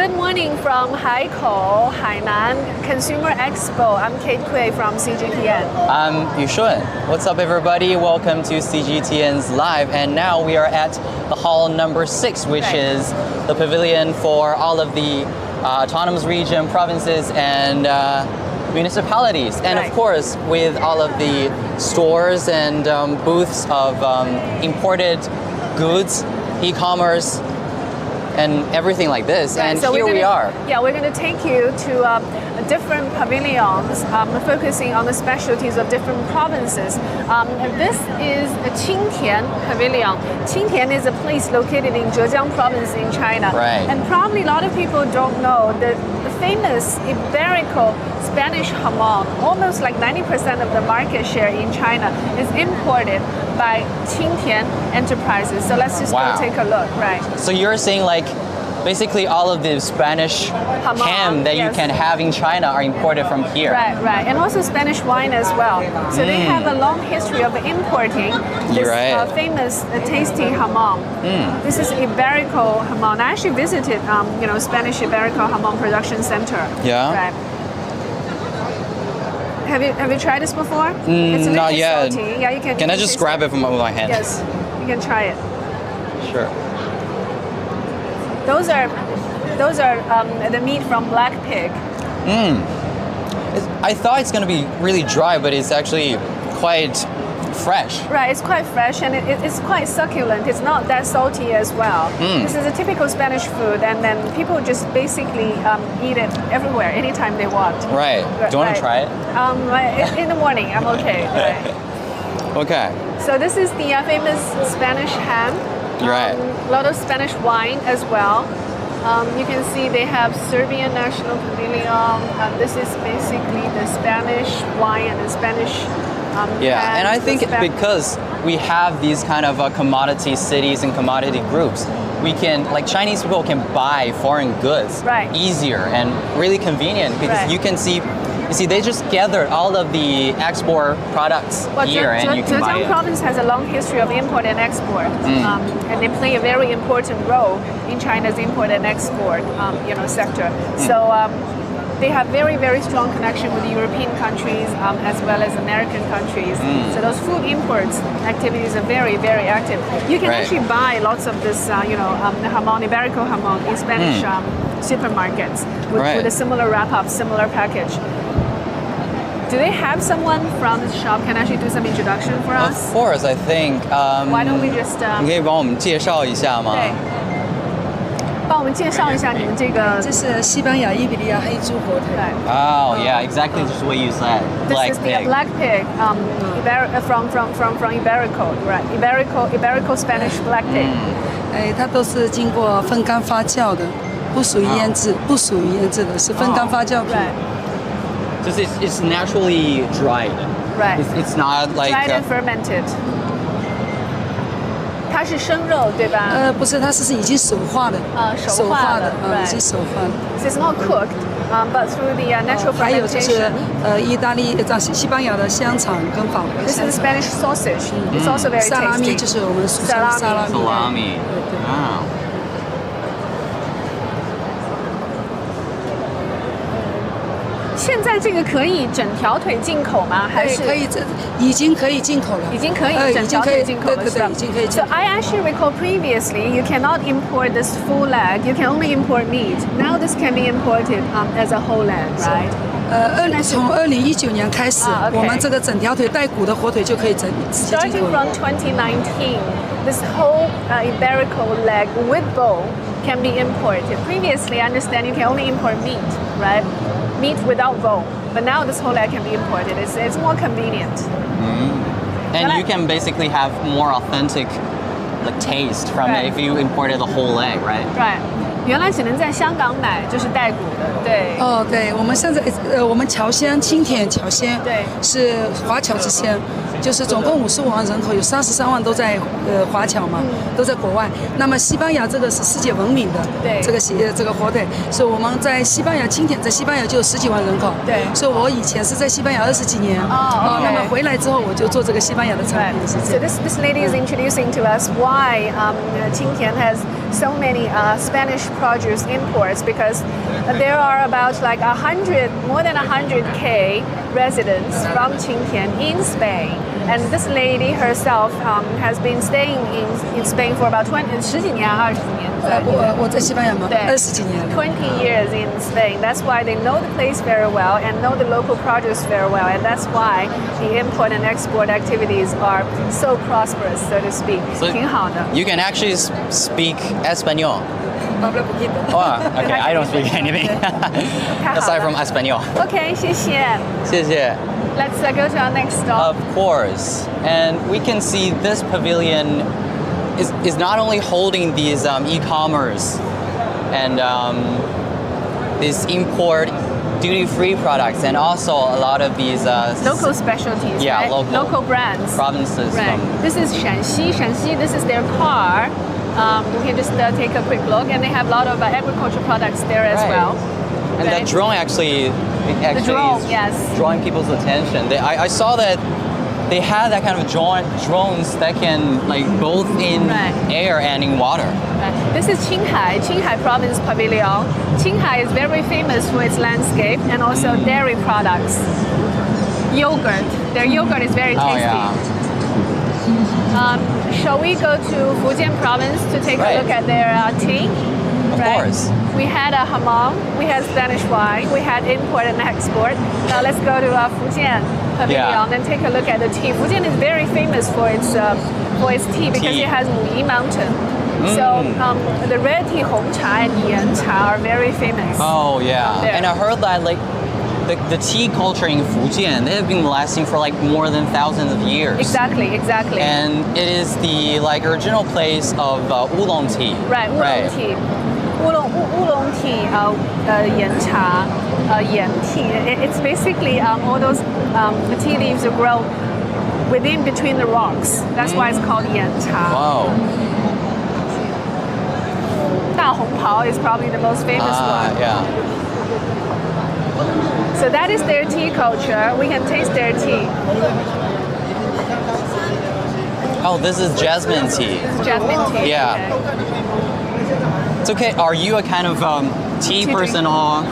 Good morning from Hainan Consumer Expo. I'm Kate Kui from CGTN. I'm Yushun. What's up, everybody? Welcome to CGTN's Live. And now we are at the hall number 6, which is the pavilion for all of the autonomous region, provinces, and municipalities. And of course, with all of the stores and booths of imported goods, e-commerce, and everything like this. Right. And so here we are. Yeah, we're going to take you to different pavilions, focusing on the specialties of different provinces. This is the Qingtian Pavilion. Qingtian is a place located in Zhejiang province in China. Right. And probably a lot of people don't know that the famous Iberico Spanish jamon, almost like 90% of the market share in China, is imported by Qingtian Enterprises. So let's just go take a look. Right. So you're saying like basically all of the Spanish ham that you can have in China are imported from here. Right, right. And also Spanish wine as well. So they have a long history of importing this famous tasty jamon. This is Iberico jamon. I actually visited Spanish Iberico jamon production center. Yeah. Right. Have you tried this before? It's not yet. Salty. Yeah, you can. Can I just grab it with my hand? Yes, you can try it. Sure. Those are the meat from black pig. I thought it's going to be really dry, but it's actually quite fresh. Right, it's quite fresh and it's quite succulent. It's not that salty as well. This is a typical Spanish food, and then people just basically eat it everywhere, anytime they want. Right. Do you want to try it? In the morning, I'm okay. Right. Okay. So this is the famous Spanish ham. Right. A lot of Spanish wine as well. You can see they have Serbian National Pavilion. This is basically the Spanish wine and the Spanish yeah, and I think because we have these kind of commodity cities and commodity groups, we can, like Chinese people can buy foreign goods easier and really convenient because you can see, they just gathered all of the export products here and you can buy it. Zhejiang province has a long history of import and export, and they play a very important role in China's import and export, sector. So they have very, very strong connection with the European countries as well as American countries. So those food imports activities are very, very active. You can actually buy lots of this, jamon, Iberico jamon in Spanish supermarkets with a similar wrap-up, similar package. Do they have someone from this shop can actually do some introduction for us? Of course, I think. Why don't we just? 你可以帮我们介绍一下吗？对。帮我们介绍一下你们这个。这是西班牙伊比利亚黑猪火腿。Oh yeah, exactly just what you said. This is the black pig, from Iberico, right? Iberico Spanish black pig. 它都是经过风干发酵的，不属于腌制，的，是风干发酵品。Just it's naturally dried. Right. It's not like dried and fermented. 它是生肉，对吧？不是，它是已经熟化的。熟化的，已经熟化的。So it's not cooked, but through the natural fermentation. 还有就是意大利、西班牙的香肠跟法国的。This is Spanish sausage. It's also very tasty. 萨拉米就是我们俗称的萨拉米。Salami. Wow. 现在这个可以整条腿进口吗？还是可以，已经可以进口了。已经可以整条腿进口了，是吧？已经可以。So I actually recall previously you cannot import this full leg. You can only import meat. Now this can be imported as a whole leg, right? 从2019年开始，我们这个整条腿带骨的火腿就可以直接进口 Starting from 2019, this whole Iberico leg with bone can be imported. Previously, I understand you can only import meat, right? Meat without bone. But now this whole leg can be imported. It's more convenient. And you can basically have more authentic taste from it if you imported the whole leg, right? Right. 原来只能在香港买，就是带骨的，对。对，我们现在我们侨鲜青田侨鲜，是华侨之鲜，就是总共55万人口，有33万都在华侨嘛，都在国外。那么西班牙这个是世界闻名的，这个火腿，所以我们在西班牙青田，在西班牙就有10几万人口，所以我以前是在西班牙20几年，那么回来之后我就做这个西班牙的产品。So this lady is introducing to us why Qingtian has so many Spanish produce imports because there are about like more than 100K residents from Qingtian in Spain. And this lady herself has been staying in Spain for about 20 年20年我在西班牙嘛20几年了。 20 years in Spain. That's why they know the place very well and know the local produce very well. And that's why the import and export activities are so prosperous, so to speak. So 挺好的。 you can actually speak Espanol. Habla poquito. Oh, okay, I don't speak anything 太好了。 aside from Espanol. Okay, 谢谢。谢谢. Let's go to our next stop. Of course. And we can see this pavilion is not only holding these e-commerce and these import duty-free products and also a lot of these Local specialties, yeah, right? local brands. provinces. Right. This is Shanxi. Shanxi, this is their car. We can just take a quick look, and they have a lot of agricultural products there as Right. well. And that Right. drone actually drone, is yes. drawing people's attention. I saw that they have that kind of drones that can like both in Right. air and in water. This is Qinghai Province Pavilion. Qinghai is very famous for its landscape and also dairy products. Yogurt. Their yogurt is very tasty. Oh yeah. Shall we go to Fujian Province to take Right. a look at their tea? Of course. We had a hamam, we had Spanish wine, we had import and export. Now let's go to Fujian Pavilion Yeah. and take a look at the tea. Fujian is very famous for its tea because Tea. it has Wuyi Mountain. So the red tea, Hong Cha and Yan Cha are very famous. Oh yeah. There. And I heard that like the tea culture in Fujian, they have been lasting for like more than thousands of years. Exactly. And it is the like original place of oolong tea. Right, oolong tea. Oolong tea, yan cha, yan tea. It's basically all those the tea leaves are grown within between the rocks. That's why it's called yan cha. Wow. Da Hong Pao is probably the most famous one. Yeah. So that is their tea culture. We can taste their tea. Oh, this is jasmine tea. It's jasmine tea. Yeah. It's okay. Are you a kind of tea Tea person or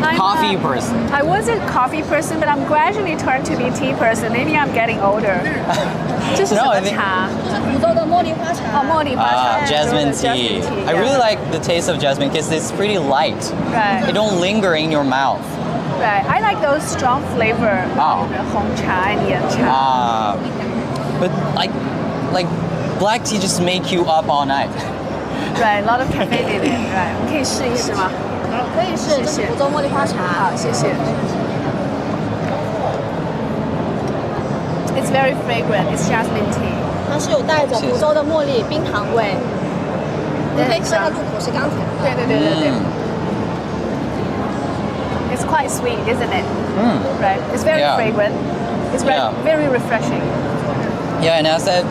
I'm, coffee person? I was a coffee person, but I'm gradually turned to be tea person. Maybe I'm getting older. 这是什 No, 么 I think- 茶？福州的茉莉花茶。哦，茉莉花茶。 Jasmine Jasmine tea. tea, I yeah. really like the taste of jasmine because it's pretty light. Right. It don't linger in your mouth. Right. I like those strong flavor. Oh. Hong cha and yan cha. But like black tea just make you up all night. Right. A lot of caffeine in it. Right. 我们可以试一试吗？可以是，这是福州茉莉花茶。好，谢谢。It's very fragrant. It's jasmine tea. 它是有带着福州的茉莉冰糖味。你可以喝它入口是甘甜的。对对对对对。It's quite sweet, isn't it? Right. It's very Yeah. fragrant. It's Yeah. very refreshing. Yeah, and as I said,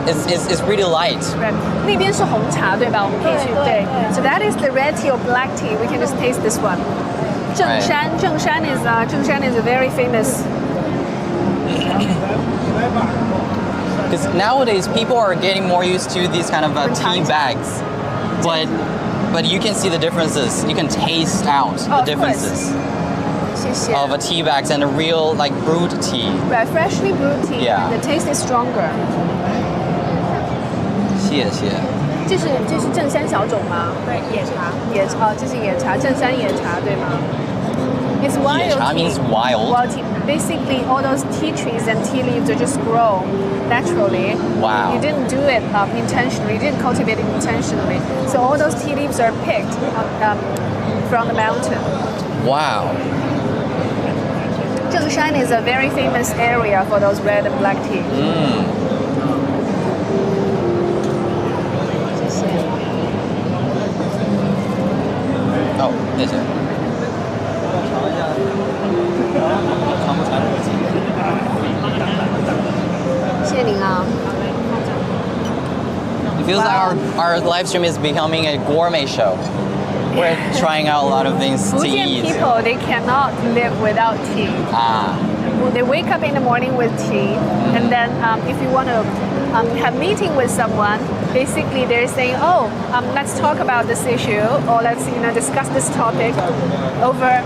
it's pretty light. Right. 那边是红茶，对吧？我们可以去对。So that is the red tea or black tea. We can just taste this one. 正山 is a very famous. Because nowadays people are getting more used to these kind of tea bags, but you can see the differences. You can taste out the of differences 谢谢。 of a tea bags and a real like brewed tea. Right, freshly brewed tea. Yeah. The taste is stronger. 谢谢。这是正山小种吗？对，野茶。这是野茶，正山野茶对吗？It's wild 野茶 tea. means wild. Wild tea. Basically, all those tea trees and tea leaves are just grow naturally. Wow. You didn't do it intentionally. You didn't cultivate it intentionally. So all those tea leaves are picked from the mountain. Wow. Zhengshan is a very famous area for those red and black tea. 谢谢。哦，谢谢。谢谢您啊。 It feels Wow. like our live stream is becoming a gourmet show. We're trying out a lot of things to Fujian eat. people, they cannot live without tea. they wake up in the morning with tea, and then if you want to have meeting with someone, basically they're saying, oh, let's talk about this issue, or let's discuss this topic over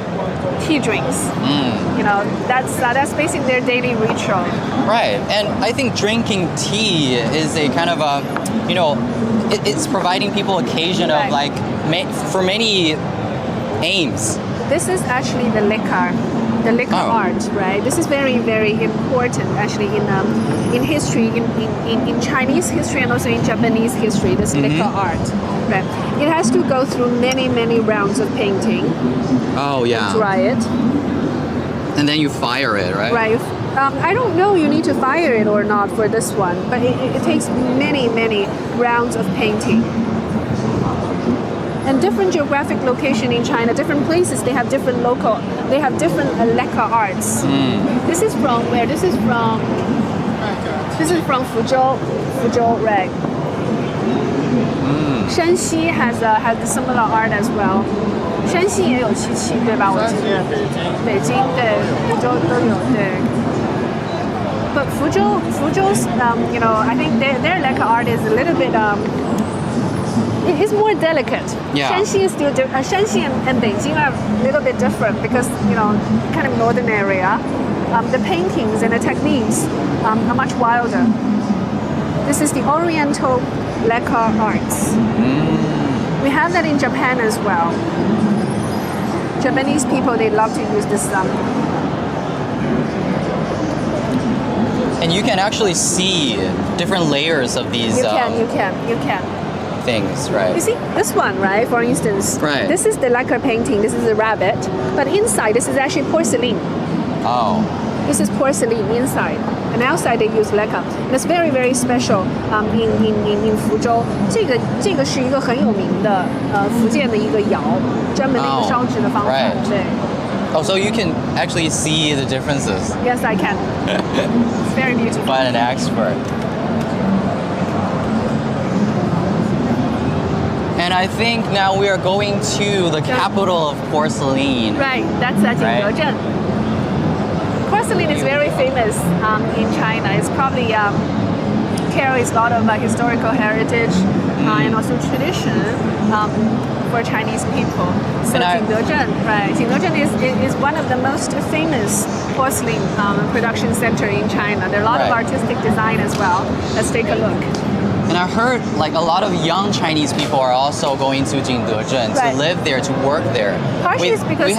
tea drinks. That's basically their daily ritual. Right, and I think drinking tea is a kind of a, it's providing people occasion of Right. for many aims. This is actually the liquor art, right? This is very, very important actually in history, in Chinese history and also in Japanese history, this liquor art. Right. It has to go through many, many rounds of painting. Oh, yeah. Dry it. And then you fire it, right? Right. I don't know you need to fire it or not for this one, but it takes many, many rounds of painting. And different geographic location in China, different places, they have different lacquer arts. This is from where? This is from Fuzhou, right? Shanxi has a similar art as well. 山西也有漆器，对吧？我记得。北京对，福州都有对。But Fuzhou's, I think their lacquer art is a little bit it's more delicate. Yeah. Shanxi is still Shanxi and Beijing are a little bit different because kind of northern area. The paintings and the techniques are much wilder. This is the Oriental lacquer arts. We have that in Japan as well. Japanese people, they love to use this And you can actually see different layers of these You can. things, right? You see this one, right? For instance, Right. This is the lacquer painting. This is a rabbit, but inside this is actually porcelain. Oh. This is porcelain inside, and outside they use lacquer. That's very, very special. In Fuzhou, 这个是一个很有名的福建的一个窑，专门的一个烧制的方法。 right. 对。 Oh, so you can actually see the differences. Yes, I can. It's very beautiful. Quite an expert. And I think now we are going to the capital of porcelain. Right, that's Jingdezhen. Porcelain is very famous in China. It's probably carries a lot of historical heritage and also tradition for Chinese people. So Jingdezhen, right? Jingdezhen is one of the most famous porcelain production center in China. There are a lot of Right. artistic design as well. Let's take a look. And I heard a lot of young Chinese people are also going to Jingdezhen Right. to live there, to work there. Partially it's because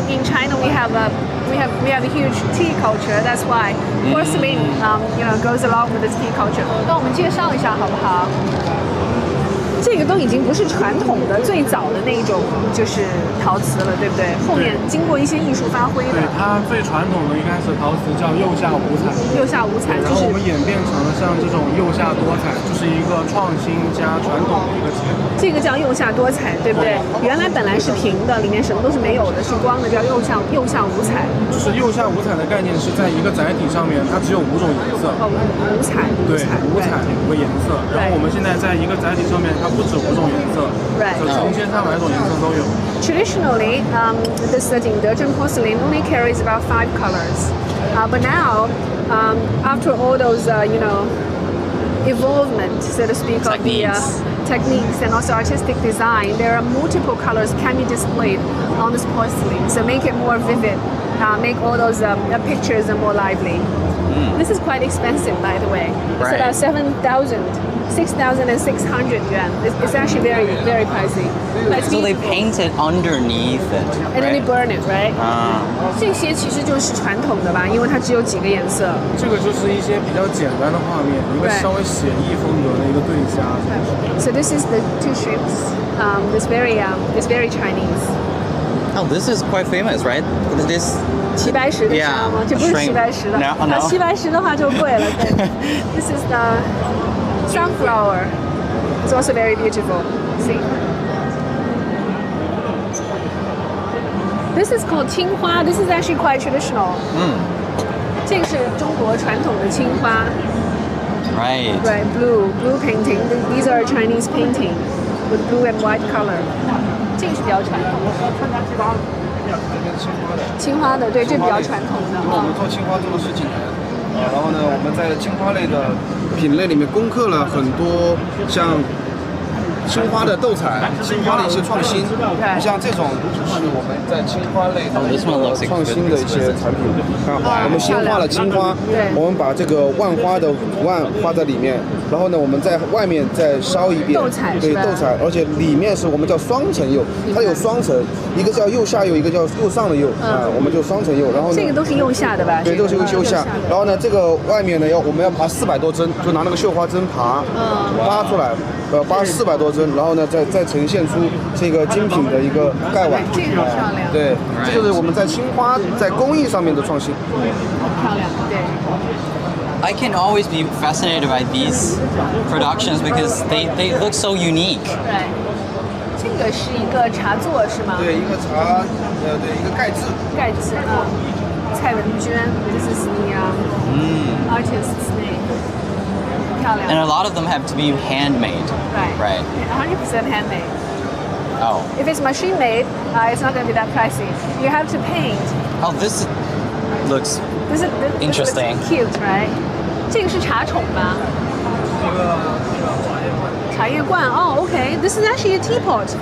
in China we have a huge tea culture. That's why porcelain goes along with this tea culture. 那我们介绍一下好不好？这个都已经不是传统的最早的那种就是陶瓷了，对不对？后面经过一些艺术发挥的。对，它最传统的一开始陶瓷叫釉下五彩，釉下五彩，然后我们演变成了像这种釉下多彩，就是一个创新加传统的一个结合。这个叫釉下多彩，对不对？原来本来是平的，里面什么都是没有的，是光的，叫釉下五彩。就是釉下五彩的概念是在一个载体上面，它只有5种颜色。哦，五彩。对，五彩5个颜色。然后我们现在在一个载体上面，它不止5种颜色，就1300种颜色都有。Traditionally, this Jingdezhen porcelain only carries about 5 colors, but now, after all those, evolvement, so to speak, of the techniques and also artistic design, there are multiple colors can be displayed on this porcelain, so make it more vivid, make all those pictures more lively. This is quite expensive, by the way. It's about 6,600 yuan. It's actually very, very pricey. But So they paint it underneath it. and then they burn it, right? 这些其实就是传统的吧，因为它只有几个颜色。这个就是一些比较简单的画面，一个稍微写意风格的一个对家。So this is the 2 ships. It's very Chinese. Oh, this is quite famous, right? This 齐白石的沙吗？这不是齐白石的。那齐白石的话就贵了。对。This is the sunflower. It's also very beautiful. See. This is called 青花. This is actually quite traditional. 这个是中国传统的青花。Right. Right, blue painting. These are Chinese painting with blue and white color. 这个是比较传统的。这边青花的。青花的，对，这比较传统的。因为我们做青花做了10几年，然后呢，我们在青花类的品类里面攻克了很多像青花的斗彩、青花的一些创新，像这种就是我们在青花类的创新的一些产品。看，我们先画了青花，我们把这个万花的图案画在里面，然后呢，我们在外面再烧一遍斗彩，对，斗彩，而且里面是我们叫双层釉，它有双层，一个叫釉下釉，一个叫釉上的釉啊，我们就双层釉。然后呢，这个都是釉下的吧？对，都是釉下。然后呢，这个外面呢我们要爬400多针，就拿那个绣花针爬出来，爬400多针，然后呢再呈现出这个精品的一个盖碗。这个很漂亮。对，这就是我们在青花在工艺上面的创新。漂亮，对。I can always be fascinated by these productions because they look so unique. 对，这个是一个茶座是吗？对，一个茶，对，一个盖制。盖制啊，蔡文娟 ，This is the artist's name. 漂亮。And a lot of them have to be handmade. Right. 100% handmade. Oh. If it's machine made, it's not going to be that pricey. You have to paint. Oh, this looks interesting. This cute, right? 这个是茶宠吧？茶叶罐。Oh, okay. This is actually a teapot.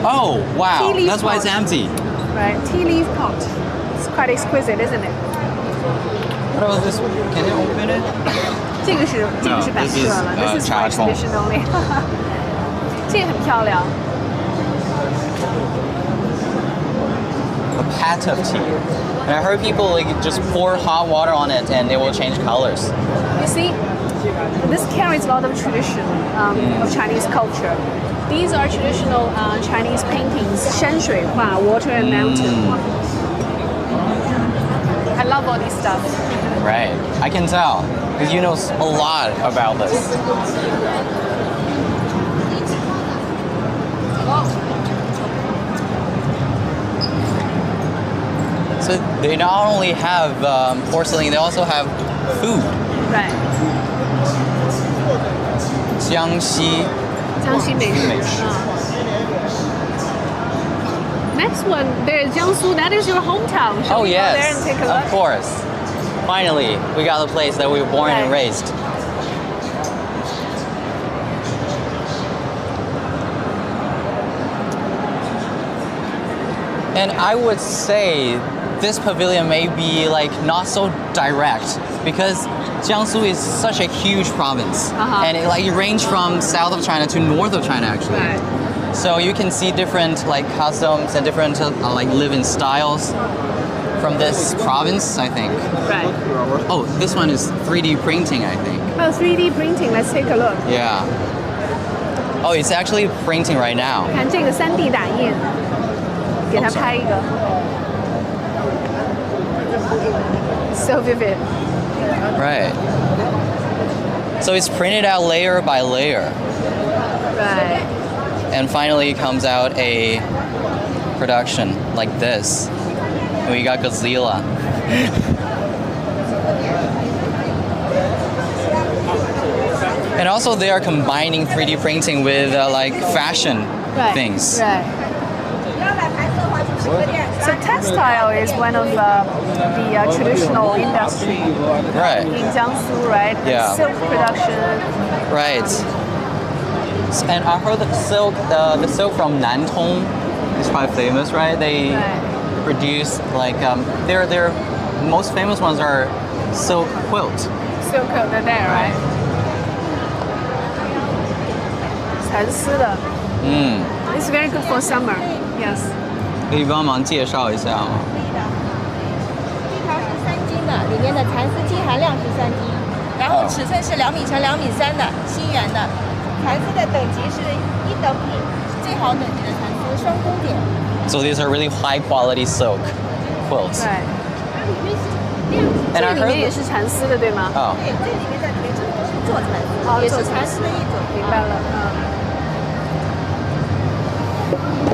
Oh, wow. Tea leaf That's why it's pot. empty. Right, tea leaf pot. It's quite exquisite, isn't it? What about this one? Can you open it? 这个是摆设了。This is for exhibition only. 这个很漂亮。A pat of tea. And I heard people like just pour hot water on it and it will change colors. You see, this carries a lot of tradition of Chinese culture. These are traditional Chinese paintings, 山水画, water and mountain. I love all these stuff. Right. I can tell because you know a lot about this. So they not only have porcelain, they also have food. Right. 江西美食. Next one, there's Jiangsu. That is your hometown. Shall Oh we go there and yes, take a look? of course. Finally, we got the place that we were born and Right. raised. And I would say this pavilion may be like not so direct because Jiangsu is such a huge province, and it ranges from south of China to north of China actually. Right. So you can see different like customs and different like living styles from this province, I think. Right. Oh, this one is 3D printing, I think. Oh, 3D printing. Let's take a look. Yeah. Oh, it's actually printing right now. 看这个3D 打印，给它拍一个。So vivid. Right. So it's printed out layer by layer. Right. And finally it comes out a production like this. And we got Godzilla. And also they are combining 3D printing with like fashion things. Right. So textile is one of the traditional industry Right. in Jiangsu, right? And Yeah. silk production. Right. And I heard the silk from Nantong is quite famous, right? They produce like their most famous ones are silk quilt. Silk quilt there, right? 蚕丝的。It's very good for summer. Yes. 可以帮忙介绍一下吗？这条是3斤的，里面的蚕丝肌含量是3斤，然后尺寸是2米乘2米3的新源的，蚕丝的等级是1等品，最好等级的蚕丝双工点。So these are really high quality silk quilts. Right. And 这 I 里面也 heard 是蚕丝的，对吗？ oh, 对，这里面的别针都是做蚕丝，也是蚕丝的一种。明白了。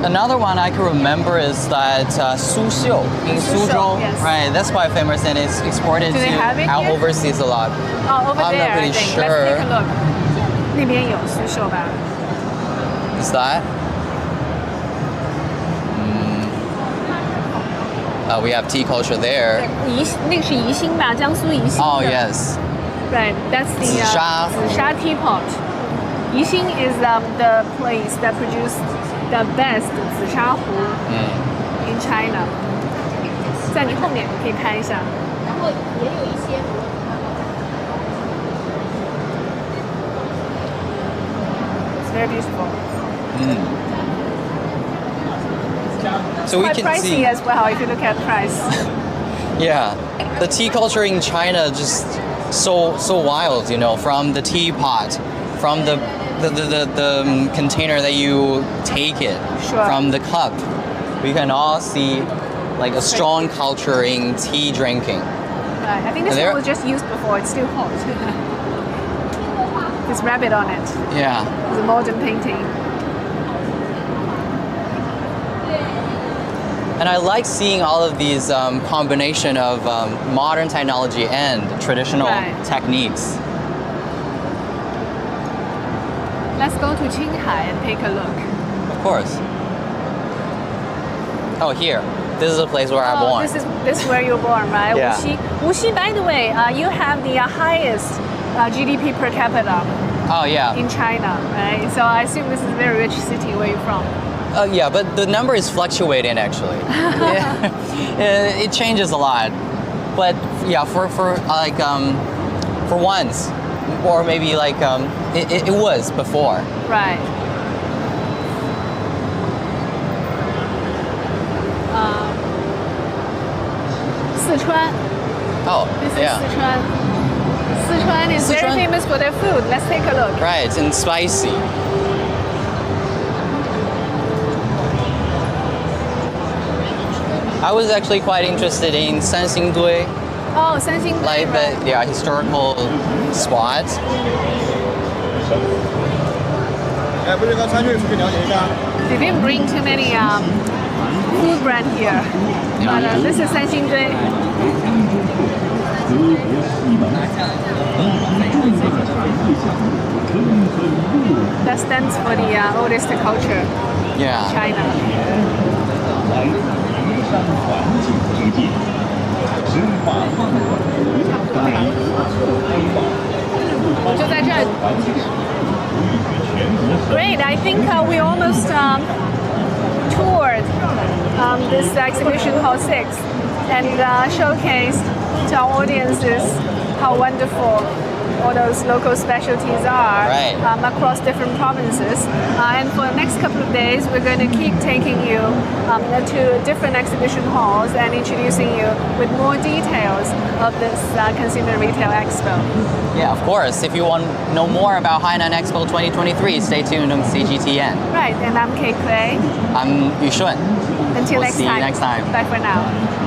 another one I can remember is that Suxiu in Suzhou. Yes. Right, that's quite famous and it's exported Do they have it out here? overseas a lot. Oh, over I'm there, not pretty I think. sure. Let's take a look. 那边有苏绣吧？ Is that? We have tea culture there. 那个是宜兴吧，江苏宜兴的。 Oh yes. Right, that's the 紫砂。 紫砂 teapot. Yixing is the place that produced the best 紫砂壶 in China. 在你后面可以看一下。然后也有一些 It's very beautiful. So we Quite can pricey see. as well if you look at price. Yeah, the tea culture in China just so wild, you know, from the teapot, from the container that you take it, Sure. from the cup. We can all see like a strong culture in tea drinking. Right. I think this And there- one was just used before. It's still hot. This rabbit on it. Yeah. It's a modern painting. And I like seeing all of these combination of modern technology and traditional Right. techniques. Let's go to Qinghai and take a look. Of course. Oh, here. This is a place where I'm born. This is where you were born, right? Yeah. Wuxi, by the way, you have the highest GDP per capita Oh, yeah. in China, right? So I assume this is a very rich city where you're from. Yeah, but the number is fluctuating actually. Yeah. It changes a lot. But yeah, for like for once, or maybe like it was before. Right. Sichuan. Oh, This is yeah. Sichuan. Sichuan is very Sichuan- famous for their food. Let's take a look. Right, and spicy. I was actually quite interested in Sanxingdui, Oh, Sanxingdui. like right. the historical spot. 哎，不是刚餐具出去了解一下。 They didn't bring too many food brand here, but this is Sanxingdui. That stands for the oldest culture, Yeah. China. 就在这儿。Great, I think we almost toured this exhibition hall 6 and showcased to our audiences how wonderful all those local specialties are Right. Across different provinces. And for the next couple of days, we're going to keep taking you to different exhibition halls and introducing you with more details of this Consumer Retail Expo. Yeah, of course. If you want to know more about Hainan Expo 2023, stay tuned on CGTN. Right, and I'm Kate Clay. I'm Yushun. Until We'll next see you time. next time. Bye for now.